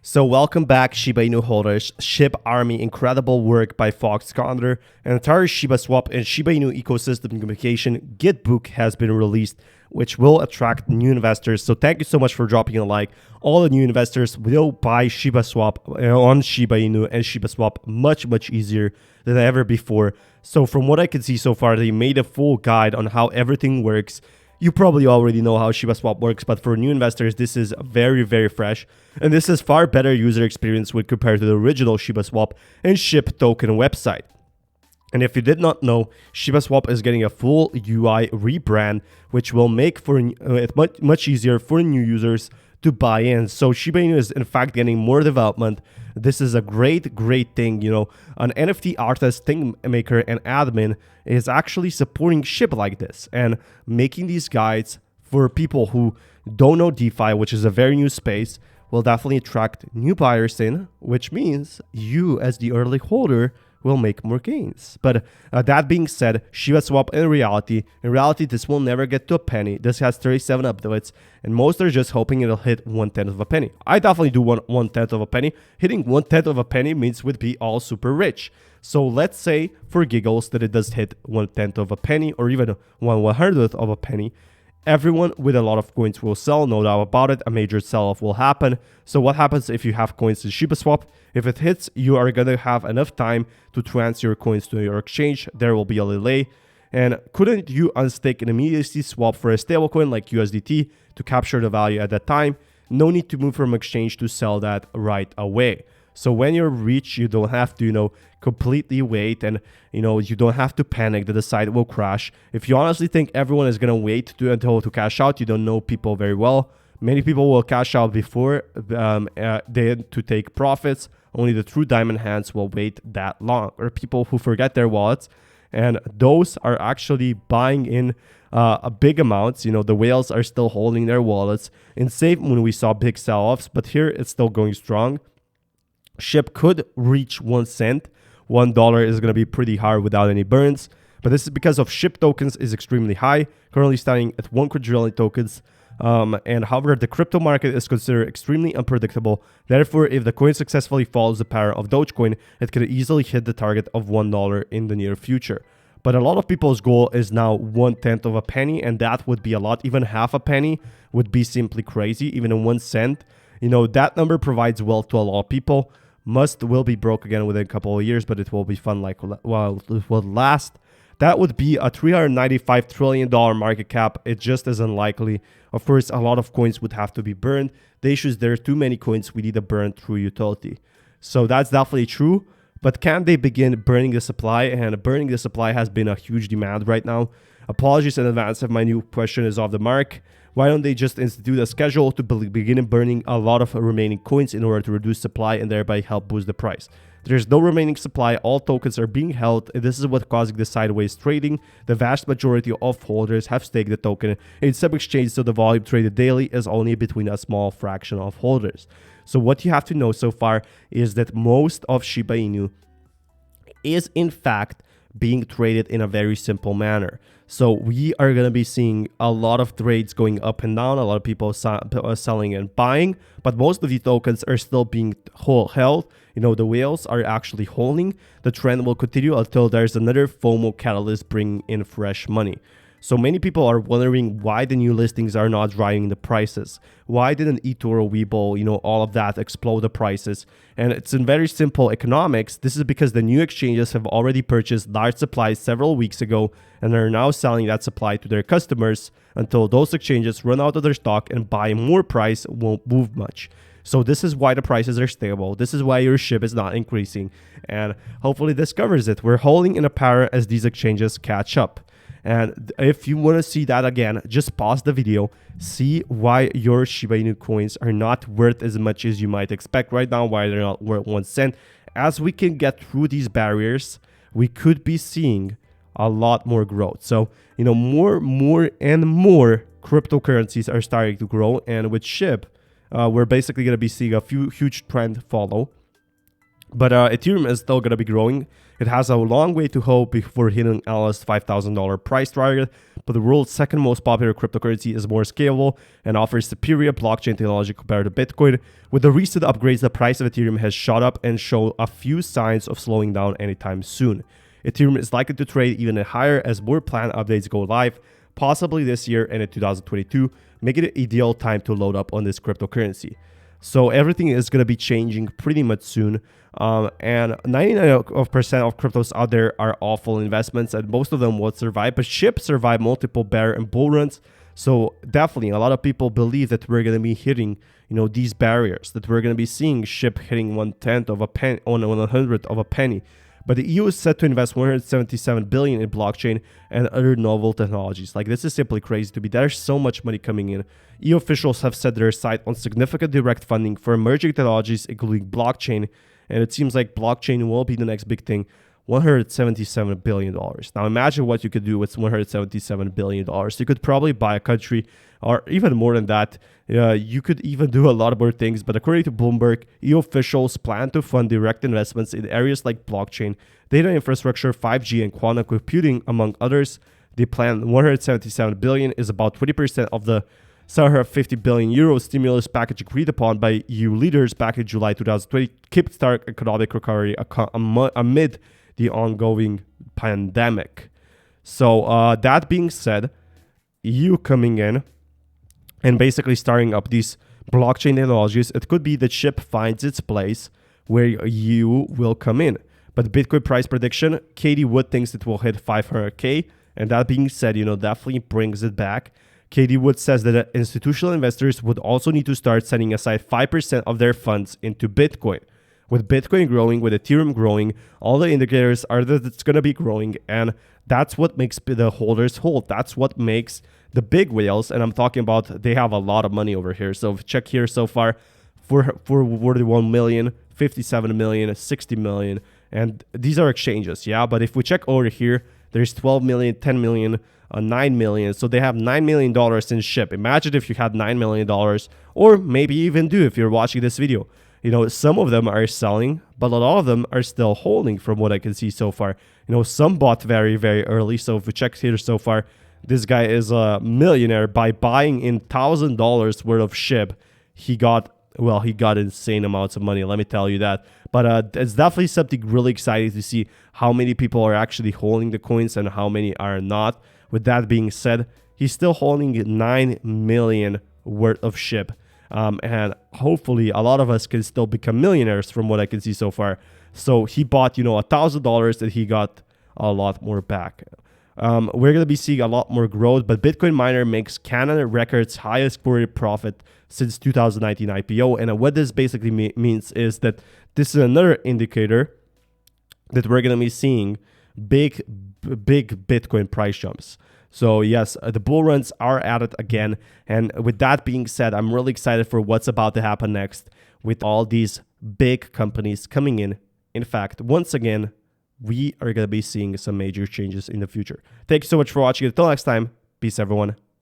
So welcome back, Shiba Inu holders. SHIB Army, incredible work by Fox Condor. An entire Shiba Swap and Shiba Inu ecosystem communication Gitbook has been released, which will attract new investors. So thank you so much for dropping a like. All the new investors will buy Shiba Swap on Shiba Inu and Shiba Swap much easier than ever before. So from what I can see so far, they made a full guide on how everything works. You probably already know how Shiba Swap works, but for new investors, this is very fresh. And this is far better user experience when compared to the original Shiba Swap and SHIB token website. And if you did not know, Shiba Swap is getting a full UI rebrand, which will make it much easier for new users to buy in. So Shiba Inu is in fact getting more development. This is a great thing. You know, an NFT artist, thing maker, and admin is actually supporting SHIB like this and making these guides for people who don't know DeFi, which is a very new space, will definitely attract new buyers in, which means you as the early holder will make more gains. But that being said, Shiba Swap in reality, this will never get to a penny. This has 37 updates, and most are just hoping it'll hit 1/10 of a penny. I definitely do want 1/10 of a penny. Hitting 1/10 of a penny means we'd be all super rich. So let's say for giggles that it does hit 1/10 of a penny or even 1/100th of a penny. Everyone with a lot of coins will sell, no doubt about it. A major sell-off will happen. So what happens if you have coins in Shiba Swap? If it hits, you are going to have enough time to transfer your coins to your exchange. There will be a delay. And couldn't you unstake and immediately swap for a stablecoin like USDT to capture the value at that time? No need to move from exchange to sell that right away. So when you're rich, you don't have to, completely wait, and, you don't have to panic that the site will crash. If you honestly think everyone is going to wait until to cash out, you don't know people very well. Many people will cash out before to take profits. Only the true diamond hands will wait that long, or people who forget their wallets. And those are actually buying in a big amounts. The whales are still holding their wallets. In SafeMoon, we saw big sell-offs, but here it's still going strong. SHIB could reach 1 cent. $1 is going to be pretty hard without any burns. But this is because of SHIB tokens is extremely high, currently standing at 1 quadrillion tokens. And however, the crypto market is considered extremely unpredictable. Therefore, if the coin successfully follows the pattern of Dogecoin, it could easily hit the target of $1 in the near future. But a lot of people's goal is now 1/10 of a penny, and that would be a lot. Even half a penny would be simply crazy. Even in 1 cent, that number provides wealth to a lot of people. Will be broke again within a couple of years, but it will be fun while it will last. That would be a $395 trillion market cap. It just is unlikely. Of course, a lot of coins would have to be burned. The issue is there are too many coins. We need a burn through utility. So that's definitely true. But can they begin burning the supply? And burning the supply has been a huge demand right now. Apologies in advance if my new question is off the mark. Why don't they just institute a schedule to begin burning a lot of remaining coins in order to reduce supply and thereby help boost the price? There's no remaining supply. All tokens are being held. This is what's causing the sideways trading. The vast majority of holders have staked the token in some exchanges, so the volume traded daily is only between a small fraction of holders. So what you have to know so far is that most of Shiba Inu is in fact being traded in a very simple manner. So we are going to be seeing a lot of trades going up and down, a lot of people selling and buying, but most of the tokens are still being held. The whales are actually holding. The trend will continue until there's another FOMO catalyst bringing in fresh money. So many people are wondering why the new listings are not driving the prices. Why didn't eToro, Webull, all of that explode the prices? And it's in very simple economics. This is because the new exchanges have already purchased large supplies several weeks ago and are now selling that supply to their customers until those exchanges run out of their stock and buy more price won't move much. So this is why the prices are stable. This is why your SHIB is not increasing. And hopefully this covers it. We're holding in a pattern as these exchanges catch up. And if you want to see that again, just pause the video, see why your Shiba Inu coins are not worth as much as you might expect right now, why they're not worth 1 cent. As we can get through these barriers, we could be seeing a lot more growth. So, more and more cryptocurrencies are starting to grow. And with SHIB, we're basically going to be seeing a huge trend follow. But Ethereum is still going to be growing. It has a long way to go before hitting analyst $5,000 price target. but the world's second most popular cryptocurrency is more scalable and offers superior blockchain technology compared to Bitcoin. With the recent upgrades, the price of Ethereum has shot up and show a few signs of slowing down anytime soon. Ethereum is likely to trade even higher as more planned updates go live, possibly this year and in 2022, making it ideal time to load up on this cryptocurrency. So everything is going to be changing pretty much soon. And 99% of cryptos out there are awful investments, and most of them will survive. But SHIB survived multiple bear and bull runs. So definitely a lot of people believe that we're going to be hitting, these barriers, that we're going to be seeing SHIB hitting 1/10 of a penny, on 100th of a penny. But the EU is set to invest 177 billion in blockchain and other novel technologies. Like, this is simply crazy to me. There's so much money coming in. EU officials have set their sight on significant direct funding for emerging technologies, including blockchain. And it seems like blockchain will be the next big thing. $177 billion. Now imagine what you could do with $177 billion. You could probably buy a country, or even more than that. You could even do a lot more things. But according to Bloomberg, EU officials plan to fund direct investments in areas like blockchain, data infrastructure, 5G, and quantum computing, among others. The planned $177 billion is about 20% of the 750 billion euro stimulus package agreed upon by EU leaders back in July 2020, kickstart economic recovery amid the ongoing pandemic. So that being said, EU coming in and basically starting up these blockchain technologies, it could be that SHIB finds its place where EU will come in. But Bitcoin price prediction, Katie Wood thinks it will hit 500K. And that being said, definitely brings it back. Katie Wood says that institutional investors would also need to start setting aside 5% of their funds into Bitcoin. With Bitcoin growing, with Ethereum growing, all the indicators are that it's going to be growing, and that's what makes the holders hold. That's what makes the big whales, and I'm talking about, they have a lot of money over here. So check here so far, 41 million, 57 million, 60 million, and these are exchanges, yeah? But if we check over here, there's 12 million, 10 million, 9 million. So they have $9 million in SHIB. Imagine if you had $9 million, or maybe even do if you're watching this video. Some of them are selling, but a lot of them are still holding from what I can see so far. Some bought very, very early. So if we check here so far, this guy is a millionaire by buying in $1,000 worth of SHIB. He got insane amounts of money, let me tell you that. But it's definitely something really exciting to see how many people are actually holding the coins and how many are not. With that being said, he's still holding 9 million worth of SHIB. And hopefully a lot of us can still become millionaires from what I can see so far. So he bought, $1,000 and he got a lot more back. We're going to be seeing a lot more growth, but Bitcoin miner makes Canada records highest quarterly profit since 2019 IPO. And what this basically means is that this is another indicator that we're going to be seeing big Bitcoin price jumps. So yes, the bull runs are at it again. And with that being said, I'm really excited for what's about to happen next with all these big companies coming in. In fact, once again, we are going to be seeing some major changes in the future. Thank you so much for watching. Until next time, peace everyone.